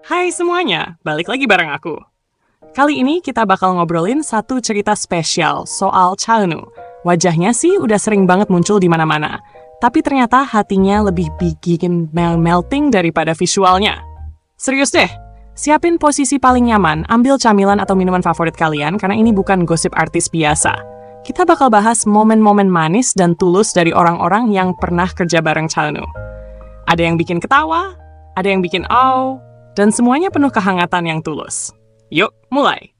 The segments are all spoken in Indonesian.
Hai semuanya, balik lagi bareng aku. Kali ini kita bakal ngobrolin satu cerita spesial soal Chaeunu. Wajahnya sih udah sering banget muncul di mana-mana, tapi ternyata hatinya lebih bikin melting daripada visualnya. Serius deh, siapin posisi paling nyaman, ambil camilan atau minuman favorit kalian karena ini bukan gosip artis biasa. Kita bakal bahas momen-momen manis dan tulus dari orang-orang yang pernah kerja bareng Chaeunu. Ada yang bikin ketawa, ada yang bikin aw, dan semuanya penuh kehangatan yang tulus. Yuk, mulai!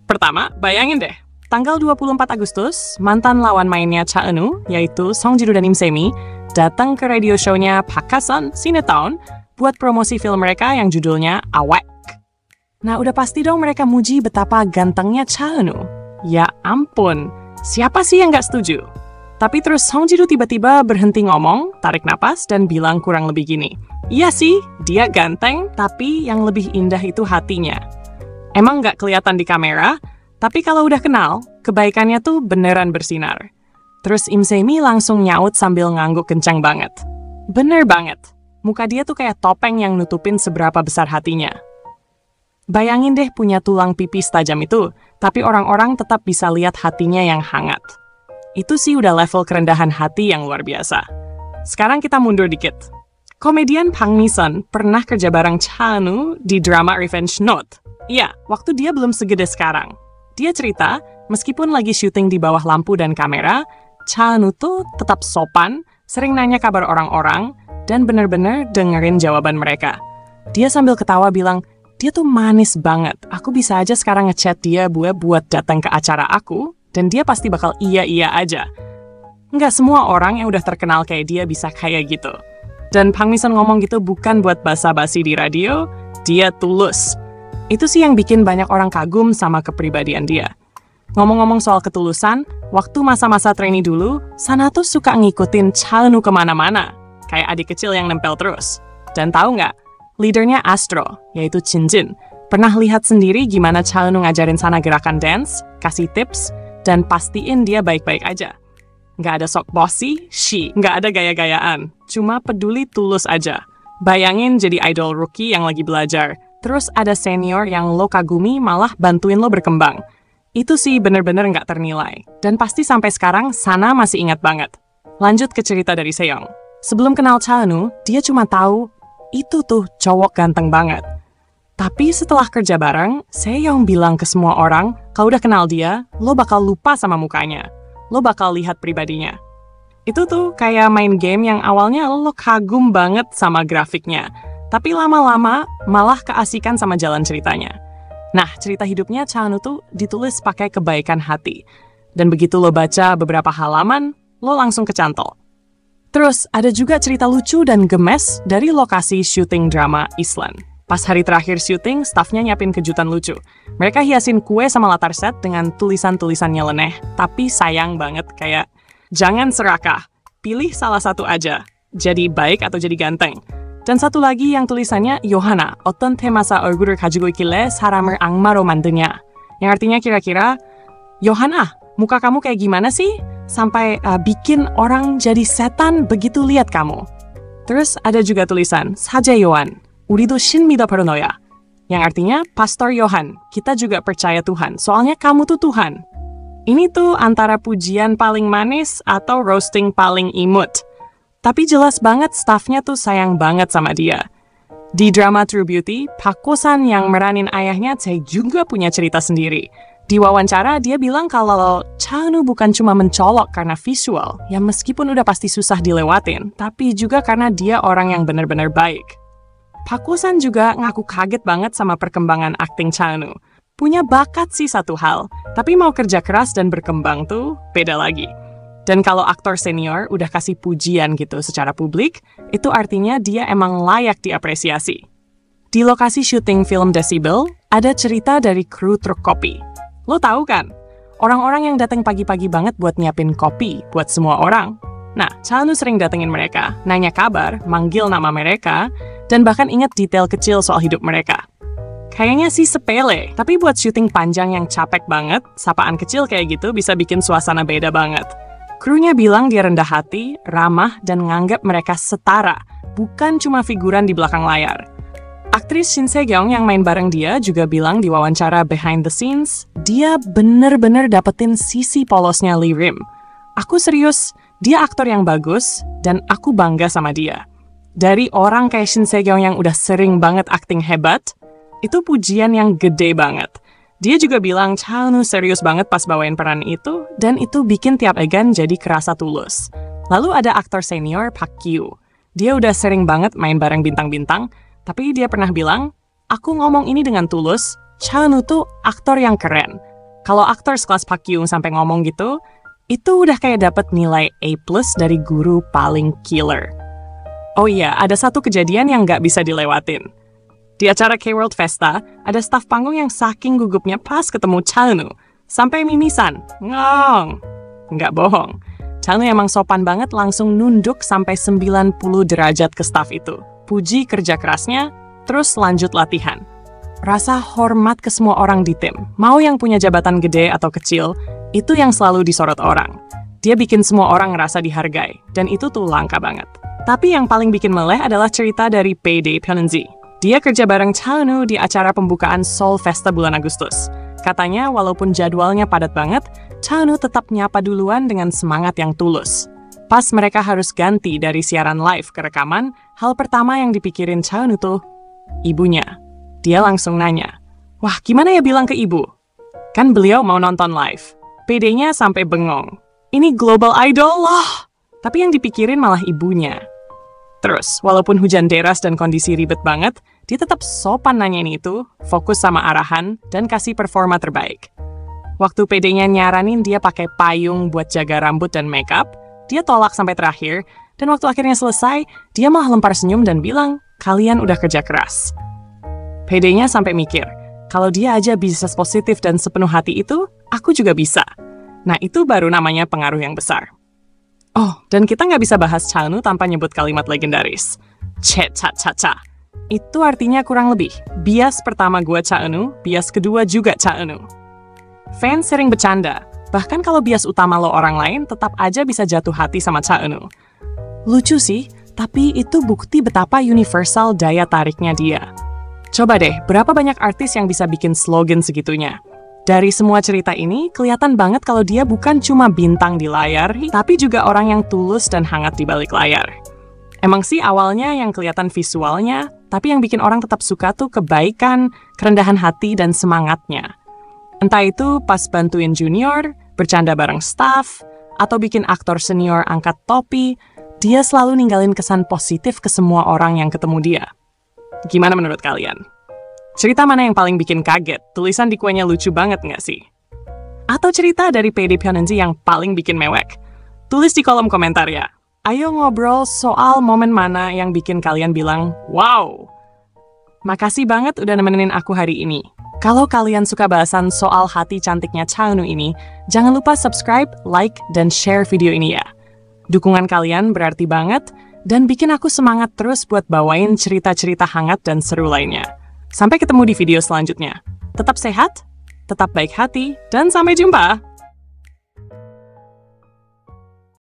Pertama, bayangin deh, tanggal 24 Agustus, mantan lawan mainnya Chaeunu, yaitu Song Ji-doo dan Im Se-mi, datang ke radio show-nya Pakkasan Sinetown buat promosi film mereka yang judulnya Awake. Nah, udah pasti dong mereka muji betapa gantengnya Chaeunu. Ya ampun, siapa sih yang nggak setuju? Tapi terus Song Ji-doo tiba-tiba berhenti ngomong, tarik napas, dan bilang kurang lebih gini. Iya sih, dia ganteng, tapi yang lebih indah itu hatinya. Emang nggak kelihatan di kamera, tapi kalau udah kenal, kebaikannya tuh beneran bersinar. Terus Im Se-mi langsung nyaut sambil ngangguk kencang banget. Bener banget, muka dia tuh kayak topeng yang nutupin seberapa besar hatinya. Bayangin deh punya tulang pipis tajam itu, tapi orang-orang tetap bisa lihat hatinya yang hangat. Itu sih udah level kerendahan hati yang luar biasa. Sekarang kita mundur dikit. Komedian Park Mi-sun pernah kerja bareng Chaeunu di drama Revenge Note. Iya, waktu dia belum segede sekarang. Dia cerita, meskipun lagi syuting di bawah lampu dan kamera, Chaeunu tuh tetap sopan, sering nanya kabar orang-orang, dan bener-bener dengerin jawaban mereka. Dia sambil ketawa bilang, dia tuh manis banget. Aku bisa aja sekarang ngechat dia buat datang ke acara aku, dan dia pasti bakal iya-iya aja. Nggak semua orang yang udah terkenal kayak dia bisa kayak gitu. Dan Park Mi-sun ngomong gitu bukan buat basa-basi di radio, dia tulus. Itu sih yang bikin banyak orang kagum sama kepribadian dia. Ngomong-ngomong soal ketulusan, waktu masa-masa trainee dulu, Sana tuh suka ngikutin Chaeunu kemana-mana, kayak adik kecil yang nempel terus. Dan tahu nggak? Leadernya Astro, yaitu Jin Jin, pernah lihat sendiri gimana Chaeunu ngajarin Sana gerakan dance, kasih tips, dan pastiin dia baik-baik aja. Nggak ada sok bossy, nggak ada gaya-gayaan, cuma peduli tulus aja. Bayangin jadi idol rookie yang lagi belajar, terus ada senior yang lo kagumi malah bantuin lo berkembang. Itu sih bener-bener nggak ternilai, dan pasti sampai sekarang Sana masih ingat banget. Lanjut ke cerita dari Seong. Sebelum kenal Chaeunu, dia cuma tahu itu tuh cowok ganteng banget. Tapi setelah kerja bareng, Seong bilang ke semua orang, kalau udah kenal dia, lo bakal lupa sama mukanya. Lo bakal lihat pribadinya. Itu tuh kayak main game yang awalnya lo kagum banget sama grafiknya. Tapi lama-lama malah keasikan sama jalan ceritanya. Nah, cerita hidupnya Chaeunu tuh ditulis pakai kebaikan hati. Dan begitu lo baca beberapa halaman, lo langsung kecantol. Terus, ada juga cerita lucu dan gemes dari lokasi syuting drama Island. Pas hari terakhir syuting, stafnya nyiapin kejutan lucu. Mereka hiasin kue sama latar set dengan tulisan-tulisan nyeleneh. Tapi sayang banget kayak, jangan serakah, pilih salah satu aja. Jadi baik atau jadi ganteng. Dan satu lagi yang tulisannya, Yohana, 어떤 테마사 얼굴을 가지고 있길래 사람을 악마로 만드냐. Yang artinya kira-kira, Yohana, muka kamu kayak gimana sih? Sampai bikin orang jadi setan begitu lihat kamu. Terus ada juga tulisan, 사제 요한, 우리도 신 믿어 너야. Yang artinya, Pastor Yohan, kita juga percaya Tuhan, soalnya kamu tuh Tuhan. Ini tuh antara pujian paling manis atau roasting paling imut. Tapi jelas banget stafnya tuh sayang banget sama dia. Di drama True Beauty, Park Go-san yang meranin ayahnya juga punya cerita sendiri. Di wawancara, dia bilang kalau Chaeunu bukan cuma mencolok karena visual, yang meskipun udah pasti susah dilewatin, tapi juga karena dia orang yang benar-benar baik. Park Go-san juga ngaku kaget banget sama perkembangan akting Chaeunu. Punya bakat sih satu hal, tapi mau kerja keras dan berkembang tuh beda lagi. Dan kalau aktor senior udah kasih pujian gitu secara publik, itu artinya dia emang layak diapresiasi. Di lokasi syuting film Decibel, ada cerita dari kru truk kopi. Lo tahu kan? Orang-orang yang datang pagi-pagi banget buat nyiapin kopi buat semua orang. Nah, Chaeunu sering datengin mereka, nanya kabar, manggil nama mereka, dan bahkan ingat detail kecil soal hidup mereka. Kayaknya sih sepele, tapi buat syuting panjang yang capek banget, sapaan kecil kayak gitu bisa bikin suasana beda banget. Krunya bilang dia rendah hati, ramah, dan nganggap mereka setara, bukan cuma figuran di belakang layar. Aktris Shin Se-kyung yang main bareng dia juga bilang di wawancara behind the scenes, dia bener-bener dapetin sisi polosnya Lee Rim. Aku serius, dia aktor yang bagus, dan aku bangga sama dia. Dari orang kayak Shin Se-kyung yang udah sering banget akting hebat, itu pujian yang gede banget. Dia juga bilang Cha Eun-woo serius banget pas bawain peran itu, dan itu bikin tiap adegan jadi kerasa tulus. Lalu ada aktor senior Park Kyu. Dia udah sering banget main bareng bintang-bintang, tapi dia pernah bilang, aku ngomong ini dengan tulus, Cha Eun-woo tuh aktor yang keren. Kalau aktor sekelas Park Kyu sampai ngomong gitu, itu udah kayak dapet nilai A+ dari guru paling killer. Oh iya, ada satu kejadian yang nggak bisa dilewatin. Di acara K-World Festa, ada staf panggung yang saking gugupnya pas ketemu Cha Eun-woo, sampai mimisan, ngong. Nggak bohong, Cha Eun-woo emang sopan banget langsung nunduk sampai 90 derajat ke staf itu. Puji kerja kerasnya, terus lanjut latihan. Rasa hormat ke semua orang di tim, mau yang punya jabatan gede atau kecil, itu yang selalu disorot orang. Dia bikin semua orang ngerasa dihargai, dan itu tuh langka banget. Tapi yang paling bikin meleh adalah cerita dari Payday Pyeonji. Dia kerja bareng Cha Eun-woo di acara pembukaan Seoul Festa bulan Agustus. Katanya walaupun jadwalnya padat banget, Cha Eun-woo tetap nyapa duluan dengan semangat yang tulus. Pas mereka harus ganti dari siaran live ke rekaman, hal pertama yang dipikirin Cha Eun-woo tuh ibunya. Dia langsung nanya, wah gimana ya bilang ke ibu? Kan beliau mau nonton live. PD-nya sampai bengong. Ini global idol loh. Tapi yang dipikirin malah ibunya. Terus, walaupun hujan deras dan kondisi ribet banget, dia tetap sopan nanyain itu, fokus sama arahan, dan kasih performa terbaik. Waktu PD-nya nyaranin dia pakai payung buat jaga rambut dan makeup, dia tolak sampai terakhir, dan waktu akhirnya selesai, dia malah lempar senyum dan bilang, kalian udah kerja keras. PD-nya sampai mikir, kalau dia aja bisa positif dan sepenuh hati itu, aku juga bisa. Nah, itu baru namanya pengaruh yang besar. Oh, dan kita nggak bisa bahas Cha Eun-woo tanpa nyebut kalimat legendaris. Cha-cha-cha-cha. Itu artinya kurang lebih, bias pertama gua Cha Eun-woo, bias kedua juga Cha Eun-woo. Fans sering bercanda, bahkan kalau bias utama lo orang lain, tetap aja bisa jatuh hati sama Cha Eun-woo. Lucu sih, tapi itu bukti betapa universal daya tariknya dia. Coba deh, berapa banyak artis yang bisa bikin slogan segitunya? Dari semua cerita ini, kelihatan banget kalau dia bukan cuma bintang di layar, tapi juga orang yang tulus dan hangat di balik layar. Emang sih awalnya yang kelihatan visualnya, tapi yang bikin orang tetap suka tuh kebaikan, kerendahan hati, dan semangatnya. Entah itu pas bantuin junior, bercanda bareng staff, atau bikin aktor senior angkat topi, dia selalu ninggalin kesan positif ke semua orang yang ketemu dia. Gimana menurut kalian? Cerita mana yang paling bikin kaget? Tulisan di kuenya lucu banget nggak sih? Atau cerita dari Payday Pyeonji yang paling bikin mewek? Tulis di kolom komentar ya. Ayo ngobrol soal momen mana yang bikin kalian bilang, wow! Makasih banget udah nemenin aku hari ini. Kalau kalian suka bahasan soal hati cantiknya Cha Eun-woo ini, jangan lupa subscribe, like, dan share video ini ya. Dukungan kalian berarti banget, dan bikin aku semangat terus buat bawain cerita-cerita hangat dan seru lainnya. Sampai ketemu di video selanjutnya. Tetap sehat, tetap baik hati, dan sampai jumpa!